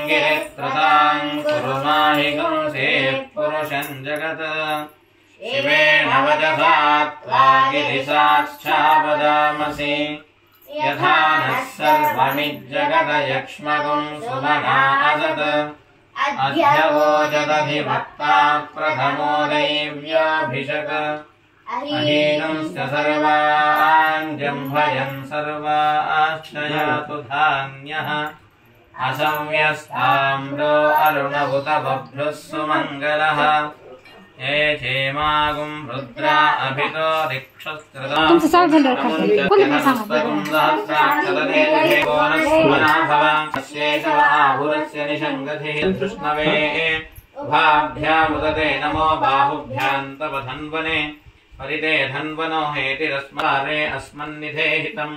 शिवाङ्गिरित्रतां कुरु माहिगुंसे पुरुषं जगत् शिवेन वचसा त्वा गिरिसाक्षावदामसि यथा नः सर्वमि जगदयक्ष्मगुं सुमना असत् अध्यवोचदधिवक्ता प्रथमो दैव्याभिषक् अहीनंश्च सर्वान् जम्भयन् सर्वाश्चयातु धान्यः असंव्यस्ताम्रो अरुणभुत बभ्रुः सुमङ्गलः ये क्षेमागुं रुद्रा अभितो दिक्षस्त्रदां कृष्णवे उभाभ्यामुदते नमो बाहुभ्यां तव धन्वने परिते धन्वनो हेतिरस्मारे अस्मन्निधेहितम्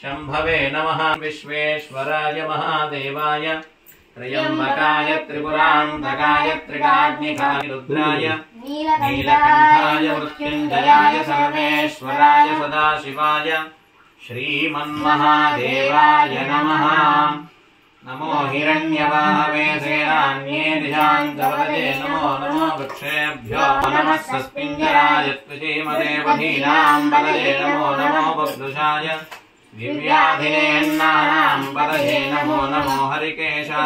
शम्भवे नमः विश्वेश्वराय महादेवाय त्र्यम्बकाय त्रिपुरान्तकाय त्रिकाग्निकाय रुद्राय नीलकण्ठाय मृत्युञ्जयाय सर्वेश्वराय सदाशिवाय श्रीमन्महादेवाय नमः। नमो हिरण्यवाहवे सेनान्ये दिशान्तवदते नमो नमो वृक्षेभ्यो नमः सस्पिञ्जराय त्वचीमदेवधीनां वदते नमो नमो बभ्रुषाय दिव्याधिनेन्नानां वदते नमो नमो हरिकेशाय